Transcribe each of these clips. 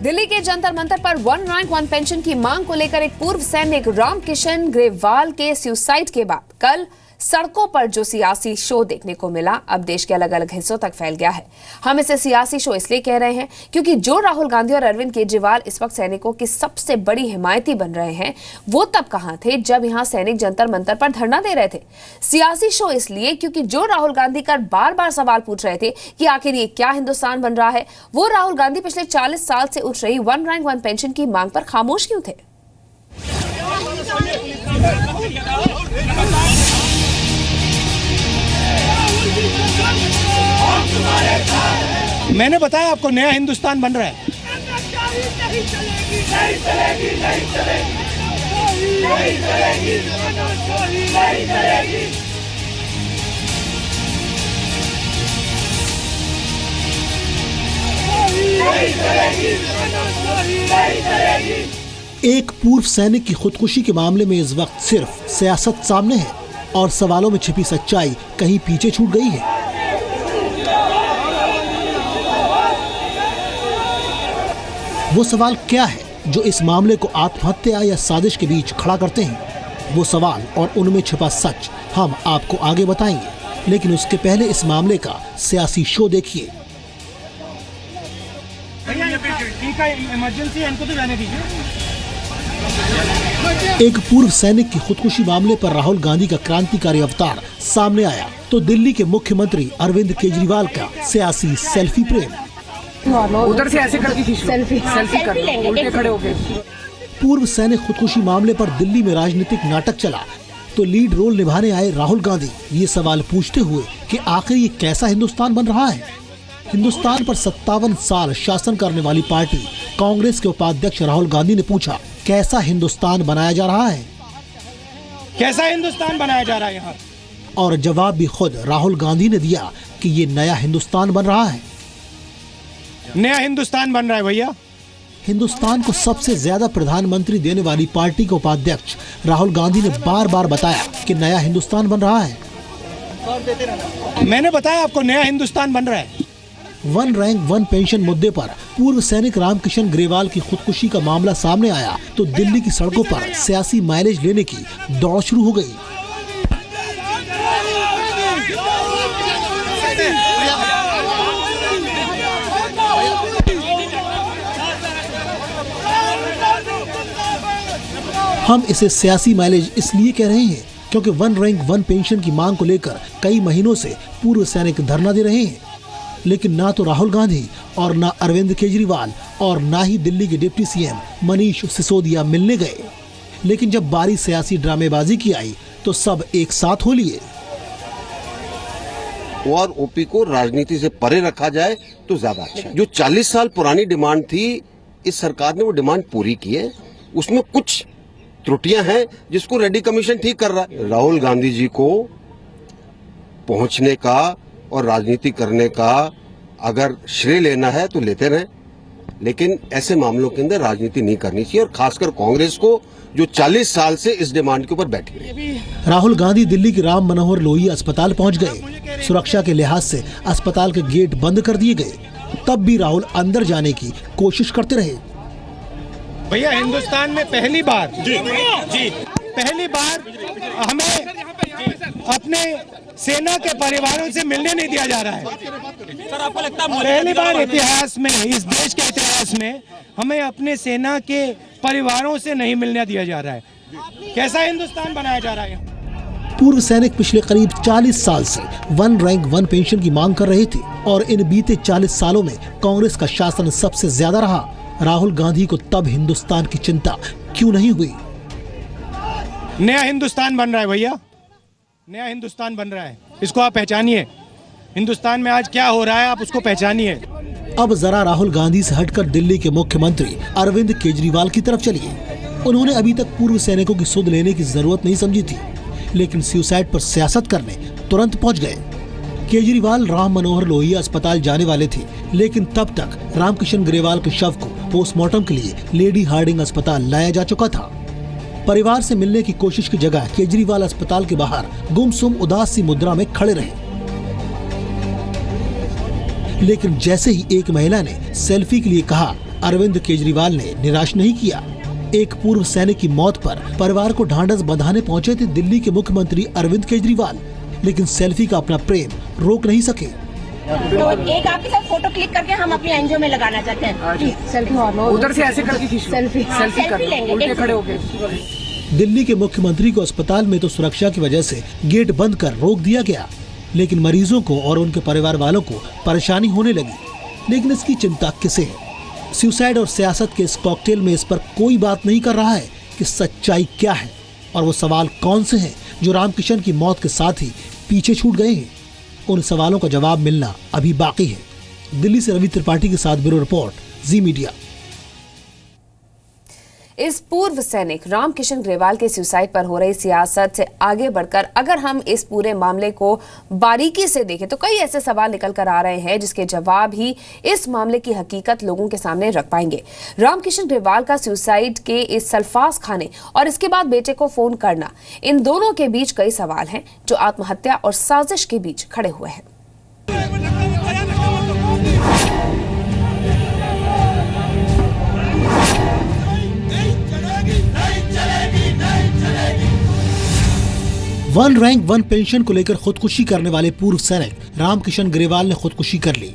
दिल्ली के जंतर मंतर पर one rank one pension की मांग को लेकर एक पूर्व सैनिक रामकिशन ग्रेवाल के सुसाइड के बाद कल सड़कों पर जो सियासी शो देखने को मिला अब देश के अलग अलग हिस्सों तक फैल गया है। हम इसे सियासी शो इसलिए कह रहे हैं क्योंकि जो राहुल गांधी और अरविंद केजरीवाल इस वक्त सैनिकों की सबसे बड़ी हिमायती बन रहे हैं, वो तब कहां थे जब यहां सैनिक जंतर मंतर पर धरना दे रहे थे। सियासी शो इसलिए क्योंकि जो राहुल गांधी का बार बार सवाल पूछ रहे थे कि आखिर ये क्या हिंदुस्तान बन रहा है, वो राहुल गांधी पिछले 40 साल से उठ रही वन रैंक वन पेंशन की मांग पर खामोश क्यों थे। मैंने बताया आपको नया हिंदुस्तान बन रहा है। एक पूर्व सैनिक की खुदकुशी के मामले में इस वक्त सिर्फ सियासत सामने है और सवालों में छिपी सच्चाई कहीं पीछे छूट गई है। वो सवाल क्या है जो इस मामले को आत्महत्या या साजिश के बीच खड़ा करते हैं? वो सवाल और उनमें छिपा सच हम आपको आगे बताएंगे, लेकिन उसके पहले इस मामले का सियासी शो देखिए। एक पूर्व सैनिक की खुदकुशी मामले पर राहुल गांधी का क्रांतिकारी अवतार सामने आया तो दिल्ली के मुख्यमंत्री अरविंद केजरीवाल का सियासी सेल्फी प्रेम। उधर से ऐसे करके सेल्फी कर उल्टे खड़े होके। पूर्व सैनिक खुदकुशी मामले पर दिल्ली में राजनीतिक नाटक चला तो लीड रोल निभाने आए राहुल गांधी ये सवाल पूछते हुए कि आखिर ये कैसा हिंदुस्तान बन रहा है। हिंदुस्तान पर 57 साल शासन करने वाली पार्टी कांग्रेस के उपाध्यक्ष राहुल गांधी ने पूछा, कैसा हिंदुस्तान बनाया जा रहा है? कैसा हिंदुस्तान बनाया जा रहा है यहाँ? और जवाब भी खुद राहुल गांधी ने दिया कि ये नया हिंदुस्तान बन रहा है। नया हिंदुस्तान बन रहा है भैया। हिंदुस्तान को सबसे ज्यादा प्रधानमंत्री देने वाली पार्टी के उपाध्यक्ष राहुल गांधी ने बार बार बताया कि नया हिंदुस्तान बन रहा है। मैंने बताया आपको नया हिंदुस्तान बन रहा है। वन रैंक वन पेंशन मुद्दे पर पूर्व सैनिक रामकिशन ग्रेवाल की खुदकुशी का मामला सामने आया तो दिल्ली की सड़कों पर सियासी माइलेज लेने की दौड़ शुरू हो गई। हम इसे सियासी माइलेज इसलिए कह रहे हैं क्योंकि वन रैंक वन पेंशन की मांग को लेकर कई महीनों से पूर्व सैनिक धरना दे रहे हैं, लेकिन ना तो राहुल गांधी और ना अरविंद केजरीवाल और ना ही दिल्ली के डिप्टी सीएम मनीष सिसोदिया मिलने गए। लेकिन जब बारी सियासी ड्रामेबाजी की आई तो सब एक साथ हो लिए। और ओपी को राजनीति से परे रखा जाए तो ज्यादा अच्छा। जो 40 साल पुरानी डिमांड थी, इस सरकार ने वो डिमांड पूरी की है। उसमें कुछ त्रुटियां हैं जिसको रेड्डी कमीशन ठीक कर रहा है। राहुल गांधी जी को पहुंचने का और राजनीति करने का अगर श्रेय लेना है तो लेते रहे, लेकिन ऐसे मामलों के अंदर राजनीति नहीं करनी चाहिए, और खासकर कांग्रेस को जो 40 साल से इस डिमांड के ऊपर बैठी है। राहुल गांधी दिल्ली के राम मनोहर लोहिया अस्पताल पहुंच गए। सुरक्षा के लिहाज से अस्पताल के गेट बंद कर दिए गए, तब भी राहुल अंदर जाने की कोशिश करते रहे। भैया हिंदुस्तान में पहली बार पहली बार हमें अपने सेना के परिवारों से मिलने नहीं दिया जा रहा है। सर, आपको लगता है पहली बार इतिहास में, इस देश के इतिहास में हमें अपने सेना के परिवारों से नहीं मिलने दिया जा रहा है। कैसा हिंदुस्तान बनाया जा रहा है? पूर्व सैनिक पिछले करीब 40 साल से वन रैंक वन पेंशन की मांग कर रहे थे और इन बीते 40 सालों में कांग्रेस का शासन सबसे ज्यादा रहा। राहुल गांधी को तब हिंदुस्तान की चिंता क्यों नहीं हुई? नया हिंदुस्तान बन रहा है भैया, नया हिंदुस्तान बन रहा है। इसको आप पहचानिए। हिंदुस्तान में आज क्या हो रहा है, आप उसको पहचानिए। अब जरा राहुल गांधी से हटकर दिल्ली के मुख्यमंत्री अरविंद केजरीवाल की तरफ चलिए। उन्होंने अभी तक पूर्व सैनिकों की सुध लेने की जरूरत नहीं समझी थी, लेकिन सुसाइड पर सियासत करने तुरंत पहुंच गए। केजरीवाल राम मनोहर लोहिया अस्पताल जाने वाले थे, लेकिन तब तक रामकिशन ग्रेवाल के शव को पोस्टमार्टम के लिए लेडी हार्डिंग अस्पताल लाया जा चुका था। परिवार से मिलने की कोशिश की जगह केजरीवाल अस्पताल के बाहर गुमसुम उदास सी मुद्रा में खड़े रहे। लेकिन जैसे ही एक महिला ने सेल्फी के लिए कहा अरविंद केजरीवाल ने निराश नहीं किया। एक पूर्व सैनिक की मौत पर परिवार को ढांढस बंधाने पहुंचे थे दिल्ली के मुख्यमंत्री अरविंद केजरीवाल, लेकिन सेल्फी का अपना प्रेम रोक नहीं सके। तो एक आपके साथ फोटो क्लिक करके हम अपनी एनजीओ में लगाना चाहते हैं। सेल्फी उधर से ऐसे करके खींच लो। सेल्फी कर लो, उल्टे खड़े होके। दिल्ली के मुख्यमंत्री को अस्पताल में तो सुरक्षा की वजह से गेट बंद कर रोक दिया गया, लेकिन मरीजों को और उनके परिवार वालों को परेशानी होने लगी। लेकिन इसकी चिंता किसे है? सुसाइड और सियासत के इस कॉकटेल में इस पर कोई बात नहीं कर रहा है कि सच्चाई क्या है, और वो सवाल कौन से हैं जो रामकिशन की मौत के साथ ही पीछे छूट गए हैं। उन सवालों का जवाब मिलना अभी बाकी है। दिल्ली से रवि त्रिपाठी के साथ ब्यूरो रिपोर्ट, जी मीडिया। इस पूर्व सैनिक रामकिशन ग्रेवाल के सुसाइड पर हो रही सियासत से आगे बढ़कर अगर हम इस पूरे मामले को बारीकी से देखें तो कई ऐसे सवाल निकल कर आ रहे हैं जिसके जवाब ही इस मामले की हकीकत लोगों के सामने रख पाएंगे। रामकिशन ग्रेवाल का सुसाइड के इस सल्फास खाने और इसके बाद बेटे को फोन करना, इन दोनों के बीच कई सवाल हैं जो आत्महत्या और साजिश के बीच खड़े हुए हैं। वन रैंक वन पेंशन को लेकर खुदकुशी करने वाले पूर्व सैनिक रामकिशन ग्रेवाल ने खुदकुशी कर ली।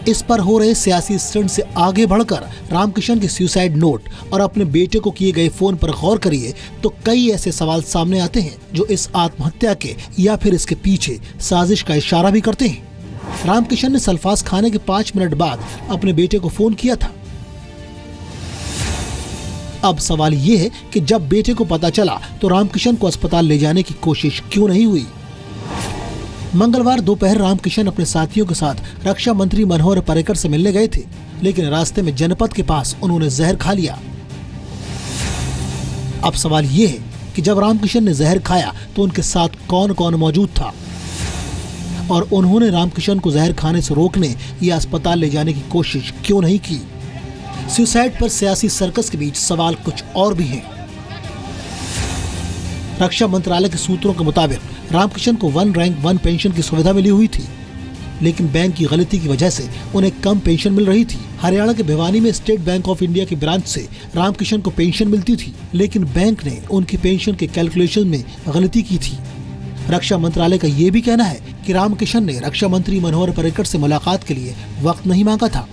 इस पर हो रहे सियासी स्टंट से आगे बढ़कर रामकिशन के सुसाइड नोट और अपने बेटे को किए गए फोन पर गौर करिए तो कई ऐसे सवाल सामने आते हैं जो इस आत्महत्या के या फिर इसके पीछे साजिश का इशारा भी करते हैं। रामकिशन ने सल्फास खाने के 5 मिनट बाद अपने बेटे को फोन किया था। अब सवाल ये है कि जब बेटे को पता चला तो रामकिशन को अस्पताल ले जाने की कोशिश क्यों नहीं हुई। मंगलवार दोपहर रामकिशन अपने साथियों के साथ रक्षा मंत्री मनोहर पर्रिकर से मिलने गए थे, लेकिन रास्ते में जनपद के पास उन्होंने जहर खा लिया। अब सवाल ये है कि जब रामकिशन ने जहर खाया तो उनके साथ कौन कौन मौजूद था और उन्होंने रामकिशन को जहर खाने से रोकने या अस्पताल ले जाने की कोशिश क्यों नहीं की। सुसाइड पर सियासी सर्कस के बीच सवाल कुछ और भी हैं। रक्षा मंत्रालय के सूत्रों के मुताबिक रामकिशन को वन रैंक वन पेंशन की सुविधा मिली हुई थी, लेकिन बैंक की गलती की वजह से उन्हें कम पेंशन मिल रही थी। हरियाणा के भिवानी में स्टेट बैंक ऑफ इंडिया की ब्रांच से रामकिशन को पेंशन मिलती थी, लेकिन बैंक ने उनकी पेंशन के कैलकुलेशन में गलती की थी। रक्षा मंत्रालय का ये भी कहना है कि रामकिशन ने रक्षा मंत्री मनोहर पर्रिकर से मुलाकात के लिए वक्त नहीं मांगा था।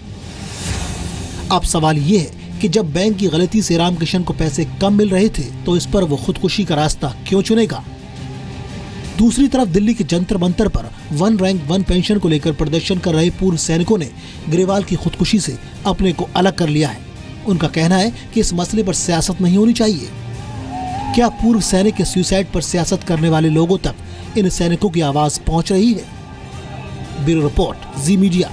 अब सवाल ये है कि जब बैंक की गलती से रामकिशन को पैसे कम मिल रहे थे तो इस पर वो खुदकुशी का रास्ता क्यों चुनेगा। दूसरी तरफ दिल्ली के जंतर मंतर पर वन रैंक वन पेंशन को लेकर प्रदर्शन कर रहे पूर्व सैनिकों ने ग्रेवाल की खुदकुशी से अपने को अलग कर लिया है। उनका कहना है कि इस मसले पर सियासत नहीं होनी चाहिए। क्या पूर्व सैनिक के सुसाइड पर सियासत करने वाले लोगों तक इन सैनिकों की आवाज पहुंच रही है? ब्यूरो रिपोर्ट, जी मीडिया।